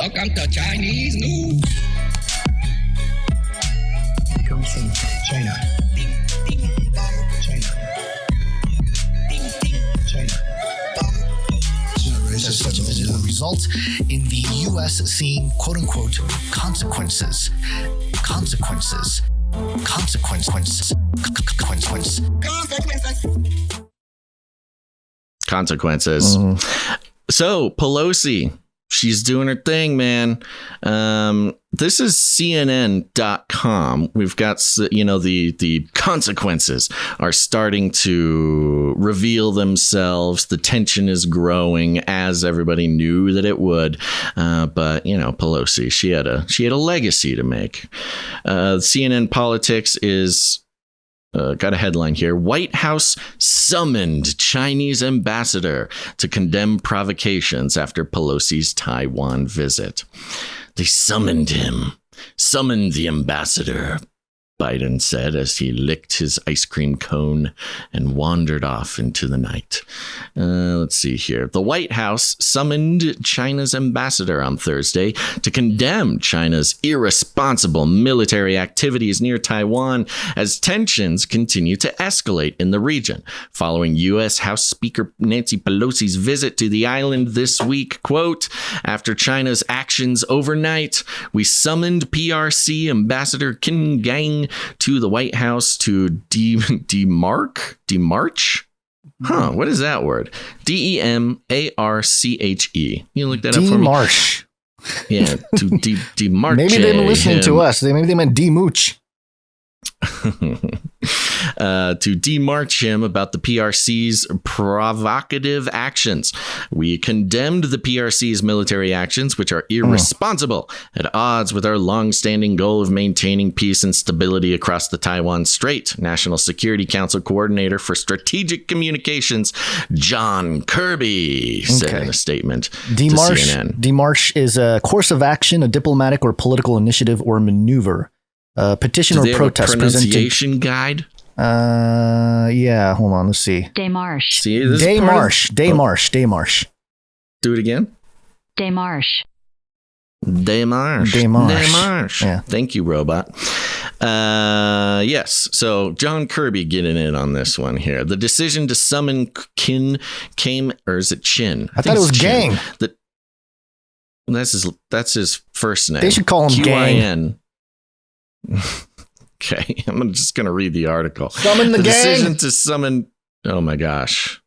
Welcome to Chinese news. It comes from China. Ding, ding, dong, China. Ding, ding, China. Such a visit would result in the U.S. seeing quote-unquote consequences. Consequences. So Pelosi, she's doing her thing, man. This is CNN.com. We've got, the consequences are starting to reveal themselves. The tension is growing, as everybody knew that it would. But Pelosi, she had a legacy to make. CNN Politics is got a headline here. White House summoned Chinese ambassador to condemn provocations after Pelosi's Taiwan visit. They summoned the ambassador, Biden said as he licked his ice cream cone and wandered off into the night. Let's see here. The White House summoned China's ambassador on Thursday to condemn China's irresponsible military activities near Taiwan as tensions continue to escalate in the region. Following U.S. House Speaker Nancy Pelosi's visit to the island this week, quote, after China's actions overnight, we summoned PRC Ambassador Qin Gang to the White House to demarche? Huh, what is that word? DEMARCHE. You look that up for me? Demarche. Yeah, to demarche. Maybe they were listening to us. Maybe they meant demooch. To demarch him about the PRC's provocative actions. We condemned the PRC's military actions, which are irresponsible, at odds with our long-standing goal of maintaining peace and stability across the Taiwan Strait. National Security Council Coordinator for Strategic Communications, John Kirby, said in a statement to CNN. Demarche is a course of action, a diplomatic or political initiative or maneuver. Petition or protest pronunciation guide? Yeah, hold on, let's see. Demarche. See, Demarche. Do it again. Demarche. Yeah. Thank you, robot. Yes. So John Kirby getting in on this one here. The decision to summon Qin came, or is it Chin? I thought it was Gang. That's his first name. They should call him Gang. Okay, I'm just going to read the article. Summon the gang. Decision to summon. Oh my gosh.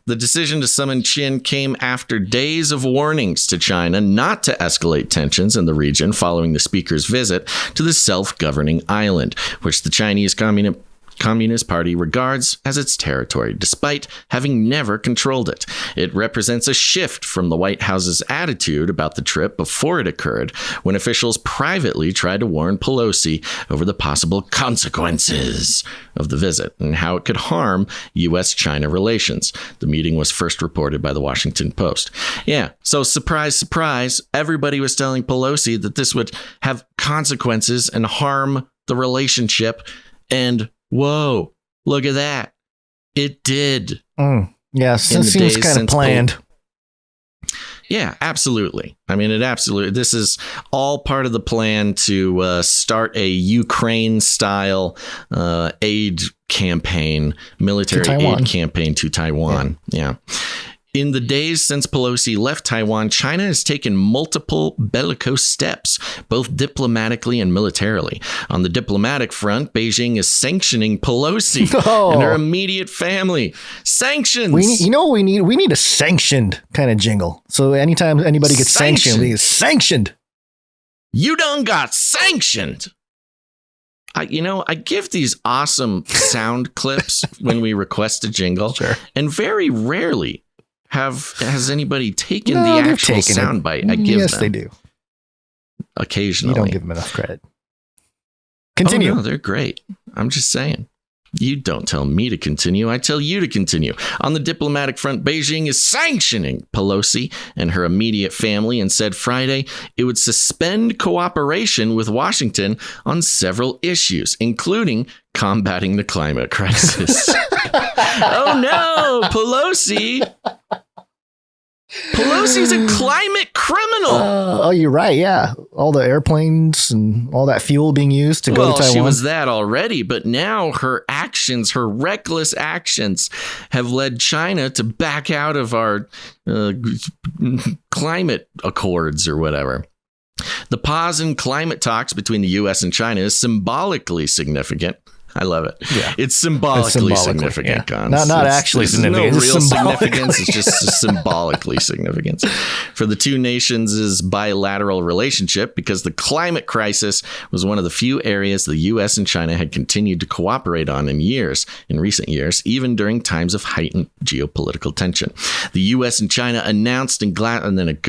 The decision to summon Qin came after days of warnings to China not to escalate tensions in the region following the speaker's visit to the self-governing island, which the Chinese Communist Party regards as its territory, despite having never controlled it. It represents a shift from the White House's attitude about the trip before it occurred, when officials privately tried to warn Pelosi over the possible consequences of the visit and how it could harm U.S.-China relations. The meeting was first reported by the Washington Post. Yeah, so surprise, surprise, everybody was telling Pelosi that this would have consequences and harm the relationship, and whoa, look at that. It did. Yeah, seems kind of planned. Yeah, absolutely. I mean, this is all part of the plan to start a Ukraine-style aid campaign, military aid campaign to Taiwan. Yeah. In the days since Pelosi left Taiwan, China has taken multiple bellicose steps, both diplomatically and militarily. On the diplomatic front, Beijing is sanctioning Pelosi and her immediate family. Sanctions! We need a sanctioned kind of jingle. So anytime anybody gets sanctioned, we get sanctioned. You done got sanctioned! I give these awesome sound clips when we request a jingle, and very rarely has anybody taken the actual soundbite I give them? Yes, they do. Occasionally. You don't give them enough credit. Continue. Oh, no, they're great. I'm just saying. You don't tell me to continue. I tell you to continue. On the diplomatic front, Beijing is sanctioning Pelosi and her immediate family and said Friday it would suspend cooperation with Washington on several issues, including combating the climate crisis. Oh no, Pelosi. Pelosi's a climate criminal. Oh, you're right. Yeah. All the airplanes and all that fuel being used to go to Taiwan. She was that already, but now her actions, her reckless actions, have led China to back out of our climate accords or whatever. The pause in climate talks between the U.S. and China is symbolically significant. I love it. Yeah. It's symbolically significant, yeah. Not actually significant. No real significance. It's just symbolically significance for the two nations' bilateral relationship, because the climate crisis was one of the few areas the U.S. and China had continued to cooperate on in recent years, even during times of heightened geopolitical tension. The U.S. and China announced and then it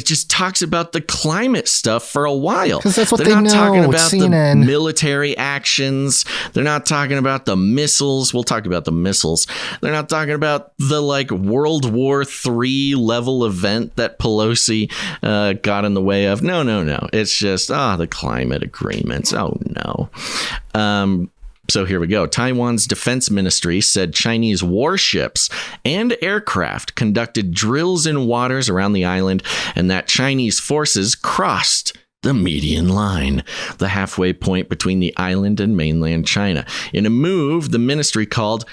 just talks about the climate stuff for a while. Because that's what they're not talking about the military actions. They're not talking about the missiles. We'll talk about the missiles. They're not talking about the World War III level event that Pelosi got in the way of. No. It's just, the climate agreements. Oh, no. So here we go. Taiwan's defense ministry said Chinese warships and aircraft conducted drills in waters around the island, and that Chinese forces crossed the median line, the halfway point between the island and mainland China, in a move the ministry called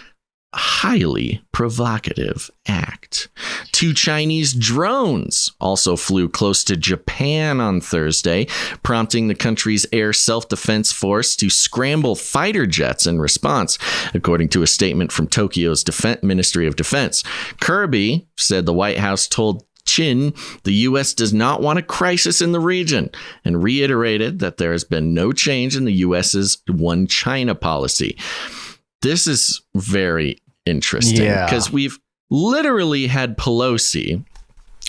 a highly provocative act. 2 Chinese drones also flew close to Japan on Thursday, prompting the country's air self-defense force to scramble fighter jets in response, according to a statement from Tokyo's Ministry of Defense. Kirby said the White House told Qin the U.S. does not want a crisis in the region, and reiterated that there has been no change in the U.S.'s one China policy. This is very interesting because we've literally had Pelosi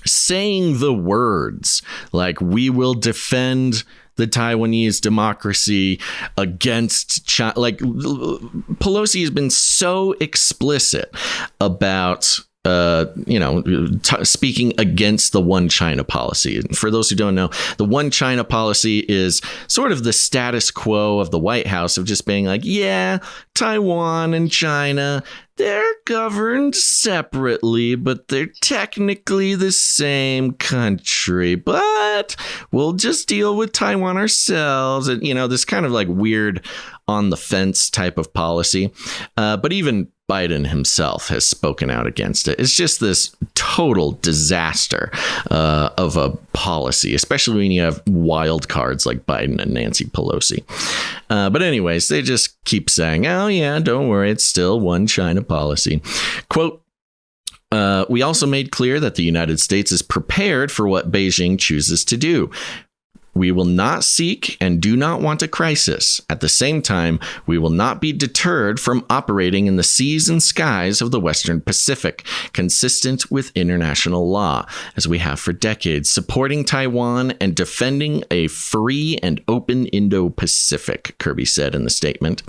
saying the words like, we will defend the Taiwanese democracy against China. Pelosi has been so explicit about speaking against the one China policy. For those who don't know, the one China policy is sort of the status quo of the White House of just being like, yeah, Taiwan and China, they're governed separately, but they're technically the same country, but we'll just deal with Taiwan ourselves. And, this kind of weird on the fence type of policy. But even Biden himself has spoken out against it. It's just this total disaster of a policy, especially when you have wild cards like Biden and Nancy Pelosi. But anyways, they just keep saying, oh, yeah, don't worry. It's still one China policy. Quote, we also made clear that the United States is prepared for what Beijing chooses to do. We will not seek and do not want a crisis. At the same time, we will not be deterred from operating in the seas and skies of the Western Pacific, consistent with international law, as we have for decades, supporting Taiwan and defending a free and open Indo-Pacific, Kirby said in the statement.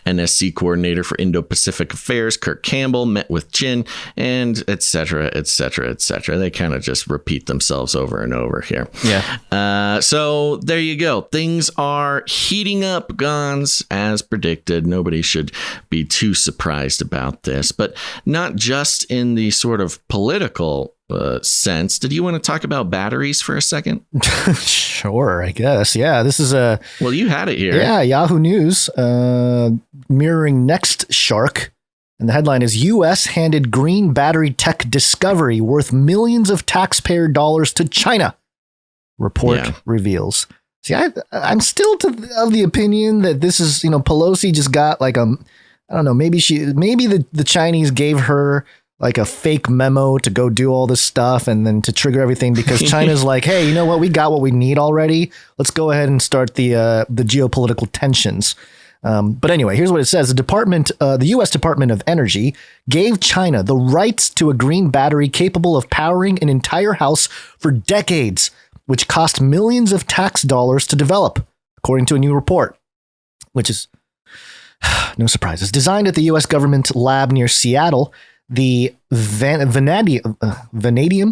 NSC Coordinator for Indo-Pacific Affairs, Kirk Campbell, met with Qin, and et cetera, et cetera, et cetera. They kind of just repeat themselves over and over here. Yeah. So there you go. Things are heating up, Gons, as predicted. Nobody should be too surprised about this, but not just in the sort of political sense. Did you want to talk about batteries for a second? Sure, I guess. Yeah, this is well, you had it here. Yeah, Yahoo News mirroring Next Shark. And the headline is U.S. handed green battery tech discovery worth millions of taxpayer dollars to China. Report reveals. See, I'm still of the opinion that this is, Pelosi just got I don't know, maybe the Chinese gave her a fake memo to go do all this stuff and then to trigger everything because China's like, hey, you know what? We got what we need already. Let's go ahead and start the geopolitical tensions. But anyway, here's what it says. The U.S. Department of Energy gave China the rights to a green battery capable of powering an entire house for decades, which cost millions of tax dollars to develop, according to a new report, which is no surprises. Designed at the U.S. government lab near Seattle, the vanadium,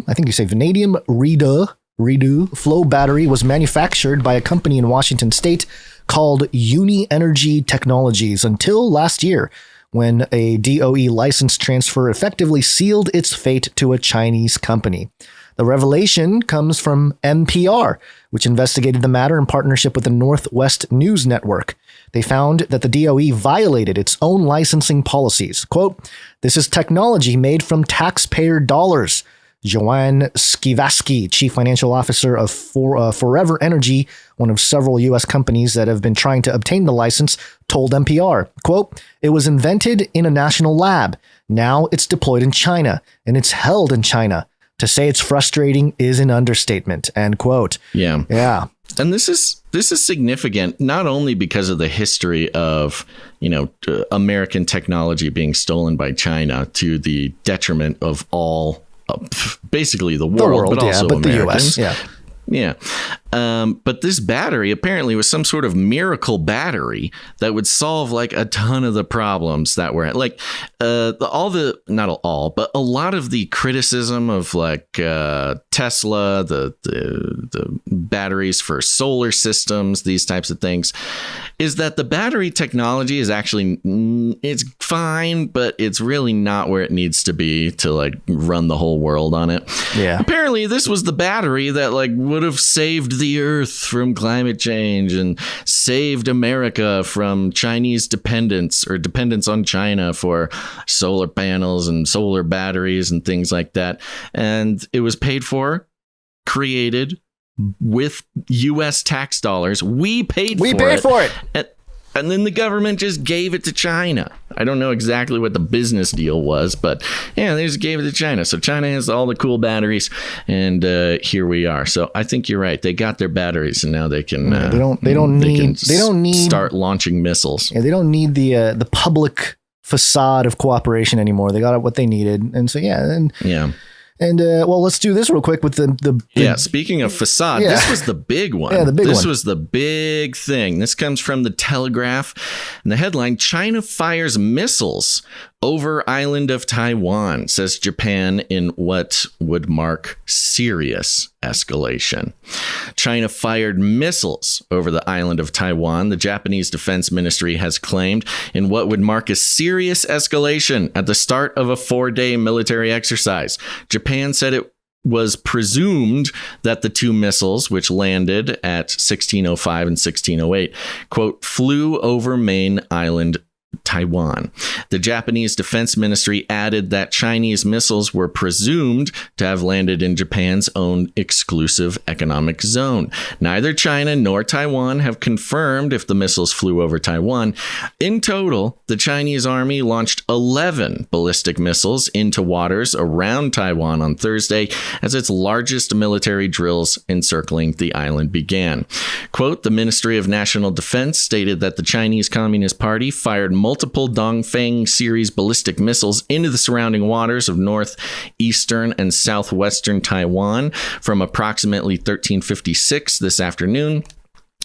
I think you say vanadium redo flow battery was manufactured by a company in Washington state called Uni Energy Technologies until last year, when a DOE license transfer effectively sealed its fate to a Chinese company. The revelation comes from NPR, which investigated the matter in partnership with the Northwest News Network. They found that the DOE violated its own licensing policies. Quote, "This is technology made from taxpayer dollars," Joanne Skivaski, chief financial officer of Forever Energy, one of several U.S. companies that have been trying to obtain the license, told NPR, quote, "It was invented in a national lab. Now it's deployed in China, and it's held in China. To say it's frustrating is an understatement," end quote. Yeah. Yeah. And this is significant, not only because of the history of, American technology being stolen by China to the detriment of all, basically the world, but also but Americans. The U.S., Yeah. But this battery apparently was some sort of miracle battery that would solve like a ton of the problems that were like not all, but a lot of the criticism of like Tesla, the batteries for solar systems, these types of things, is that the battery technology is actually it's fine, but it's really not where it needs to be to like run the whole world on it. Yeah. Apparently, this was the battery that like would have saved the Earth from climate change and saved America from Chinese dependence on China for solar panels and solar batteries and things like that. And it was paid for, created with U.S. tax dollars. We paid for it. And then the government just gave it to China. I don't know exactly what the business deal was, but yeah, they just gave it to China. So China has all the cool batteries, and here we are. So I think you're right. They got their batteries, and now they can. They don't need start launching missiles. Yeah, they don't need the public facade of cooperation anymore. They got what they needed, and so yeah. And well, let's do this real quick with the speaking of facade, this was the big one. Yeah, this was the big thing. This comes from the Telegraph, and the headline: China fires missiles over island of Taiwan, says Japan in what would mark serious escalation. China fired missiles over the island of Taiwan, the Japanese Defense Ministry has claimed, in what would mark a serious escalation at the start of a 4-day military exercise. Japan said it was presumed that the two missiles, which landed at 1605 and 1608, quote, flew over main island Taiwan. The Japanese Defense Ministry added that Chinese missiles were presumed to have landed in Japan's own exclusive economic zone. Neither China nor Taiwan have confirmed if the missiles flew over Taiwan. In total, the Chinese army launched 11 ballistic missiles into waters around Taiwan on Thursday as its largest military drills encircling the island began. Quote, the Ministry of National Defense stated that the Chinese Communist Party fired multiple Dongfeng series ballistic missiles into the surrounding waters of northeastern and southwestern Taiwan from approximately 1356 this afternoon,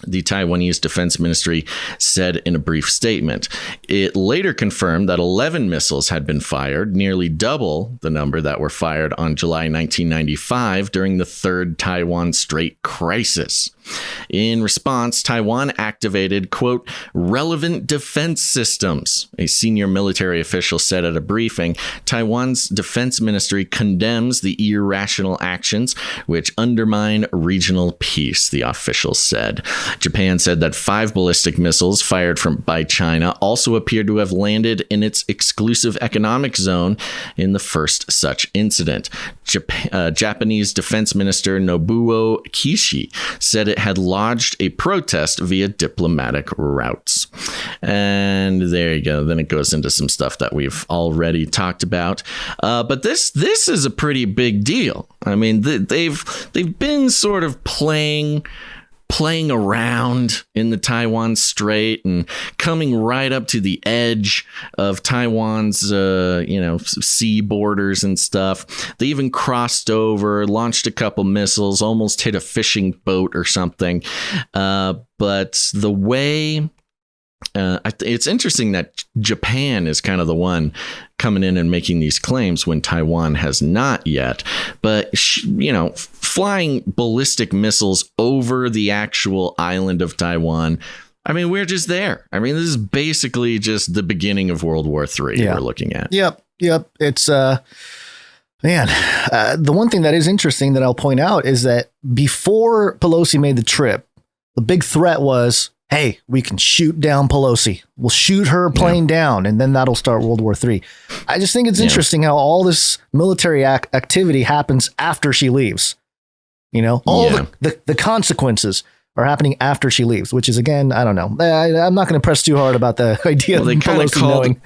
the Taiwanese Defense Ministry said in a brief statement. It later confirmed that 11 missiles had been fired, nearly double the number that were fired on July 1995 during the Third Taiwan Strait crisis. In response, Taiwan activated, quote, relevant defense systems, a senior military official said at a briefing. Taiwan's defense ministry condemns the irrational actions which undermine regional peace, the official said. Japan said that 5 ballistic missiles fired by China also appeared to have landed in its exclusive economic zone in the first such incident. Japanese Defense Minister Nobuo Kishi said it had lodged a protest via diplomatic routes. And there you go. Then it goes into some stuff that we've already talked about. But this is a pretty big deal. I mean, they've been sort of playing around in the Taiwan Strait and coming right up to the edge of Taiwan's, sea borders and stuff. They even crossed over, launched a couple missiles, almost hit a fishing boat or something. But the way... it's interesting that Japan is kind of the one coming in and making these claims when Taiwan has not yet. But, flying ballistic missiles over the actual island of Taiwan, I mean, we're just there. I mean, this is basically just the beginning of World War III we're looking at. Yep. It's man, the one thing that is interesting that I'll point out is that before Pelosi made the trip, the big threat was, hey, we can shoot down Pelosi. We'll shoot her plane down, and then that'll start World War III. I just think it's interesting how all this military activity happens after she leaves. You know, all the consequences are happening after she leaves, which is, again, I don't know. I'm not going to press too hard about the idea of Pelosi knowing.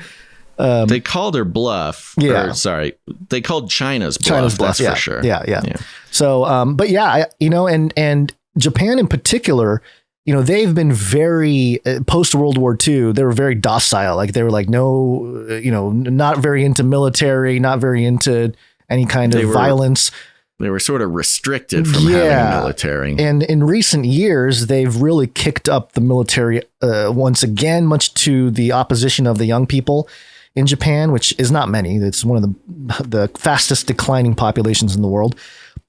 They called her bluff. Yeah. Or, sorry. They called China's bluff. That's for sure. Yeah. So, but yeah, and Japan in particular, you know, they've been very post World War II. They were very docile. Like they were like, no, you know, not very into military, not very into any kind of violence. They were sort of restricted from having a military. And in recent years, they've really kicked up the military once again, much to the opposition of the young people in Japan, which is not many. It's one of the fastest declining populations in the world.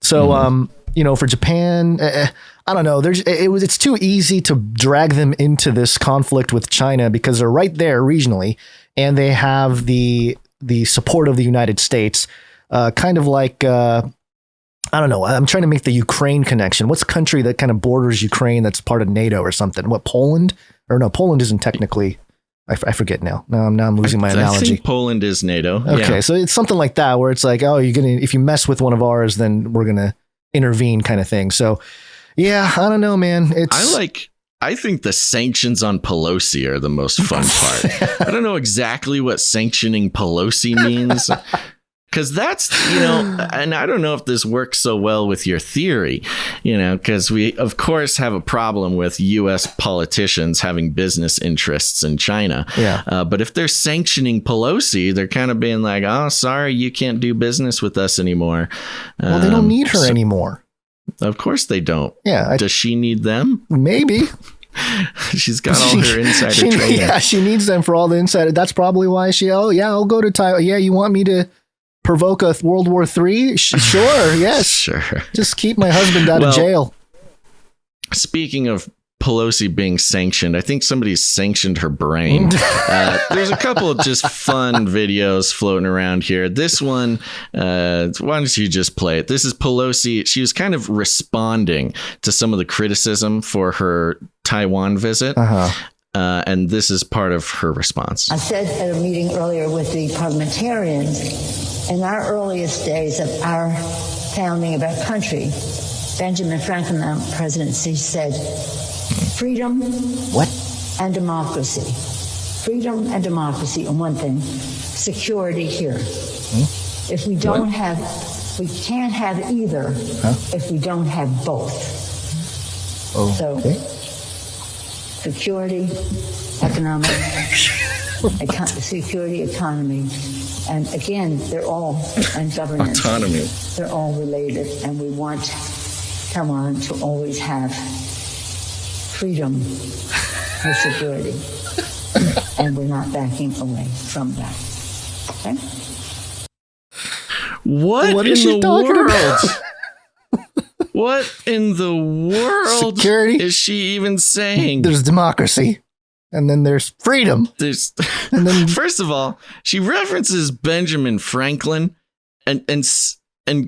So, you know, for Japan, I don't know. It's too easy to drag them into this conflict with China because they're right there regionally, and they have the support of the United States, kind of like. I don't know. I'm trying to make the Ukraine connection. What's a country that kind of borders Ukraine that's part of NATO or something? What, Poland? Or no, Poland isn't technically. I forget now. Now I'm losing my analogy. I think Poland is NATO. Okay, so it's something like that where it's like, oh, if you mess with one of ours, then we're gonna intervene, kind of thing. So, yeah, I don't know, man. I think the sanctions on Pelosi are the most fun part. I don't know exactly what sanctioning Pelosi means. Because that's, you know, and I don't know if this works so well with your theory, you know, because we, of course, have a problem with U.S. politicians having business interests in China. Yeah. But if they're sanctioning Pelosi, they're kind of being like, oh, sorry, you can't do business with us anymore. Well, they don't need her anymore. Of course they don't. Yeah. Does she need them? Maybe. She's got all her insider training. Yeah, she needs them for all the insider. That's probably why I'll go to Taiwan. Yeah, you want me to provoke a World War III? Sure, yes. Sure. Just keep my husband out of jail. Speaking of Pelosi being sanctioned, I think somebody's sanctioned her brain. There's a couple of just fun videos floating around here. This one, why don't you just play it? This is Pelosi. She was kind of responding to some of the criticism for her Taiwan visit. And this is part of her response. I said at a meeting earlier with the parliamentarians, in our earliest days of our founding of our country, Benjamin Franklin, our presidency, said, freedom and democracy. Freedom and democracy on one thing, security here. If we don't have, we can't have either if we don't have both. So, security, economic, security, economy, and again, they're all, and governance. Autonomy. They're all related, and we want Taiwan to always have freedom and security, and we're not backing away from that. Okay? What is she talking about? What in the world Security? Is she even saying? There's democracy, and then there's freedom. And then, first of all, she references Benjamin Franklin and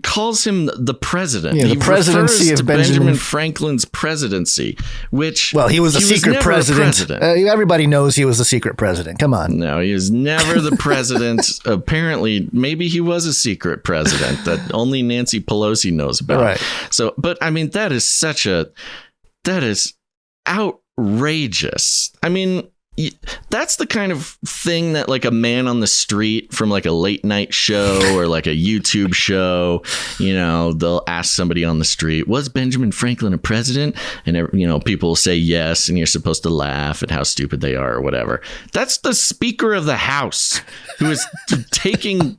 calls him the president. Yeah, the presidency of Benjamin Franklin's presidency, which he was a secret president. Everybody knows he was a secret president. Come on. No, he was never the president. Apparently, maybe he was a secret president that only Nancy Pelosi knows about. Right. So, but I mean, that is outrageous. I mean, that's the kind of thing that like a man on the street from like a late night show or like a YouTube show, you know, they'll ask somebody on the street, was Benjamin Franklin a president? And, you know, people will say yes. And you're supposed to laugh at how stupid they are or whatever. That's the Speaker of the House who is taking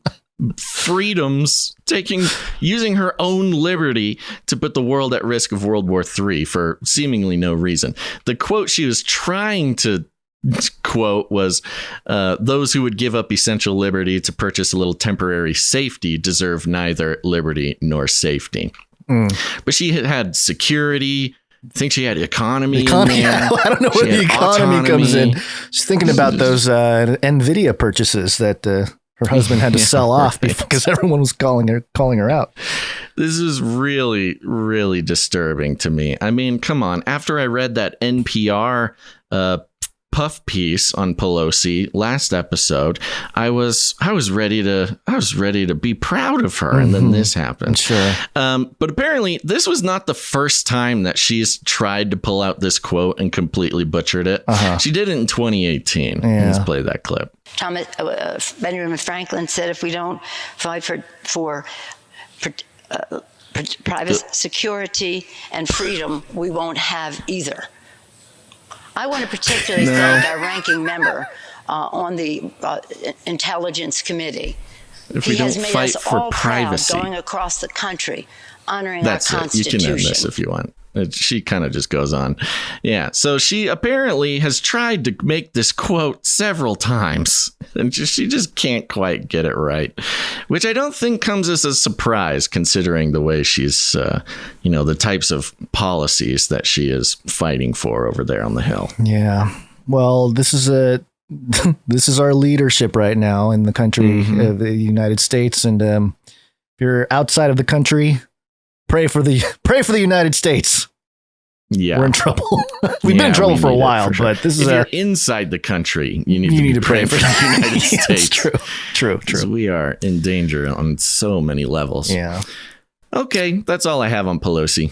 using her own liberty to put the world at risk of World War III for seemingly no reason. The quote she was trying to quote was, those who would give up essential liberty to purchase a little temporary safety deserve neither liberty nor safety. But she had security, think she had economy. Yeah, I don't know where the economy comes in. She's thinking about those NVIDIA purchases that her husband had to sell off because everyone was calling her out. This is really, really disturbing to me. I mean, come on. After I read that NPR puff piece on Pelosi last episode, I was ready to be proud of her, and then this happened. Sure. But apparently, this was not the first time that she's tried to pull out this quote and completely butchered it. She did it in 2018. Yeah. Let's play that clip. Benjamin Franklin said, "If we don't fight for private security and freedom, we won't have either." I want to particularly thank our ranking member on the Intelligence Committee. If we don't fight for privacy, going across the country, honoring our Constitution. You can end this if you want. She kind of just goes on. Yeah. So she apparently has tried to make this quote several times, and she just can't quite get it right, which I don't think comes as a surprise considering the way she's, the types of policies that she is fighting for over there on the Hill. Yeah. Well, this is our leadership right now in the country of the United States. And if you're outside of the country, pray for the United States. Yeah, we're in trouble. We've been in trouble for a while, but this is you're inside the country. You need to pray for the United States. True. We are in danger on so many levels. Yeah. Okay, that's all I have on Pelosi.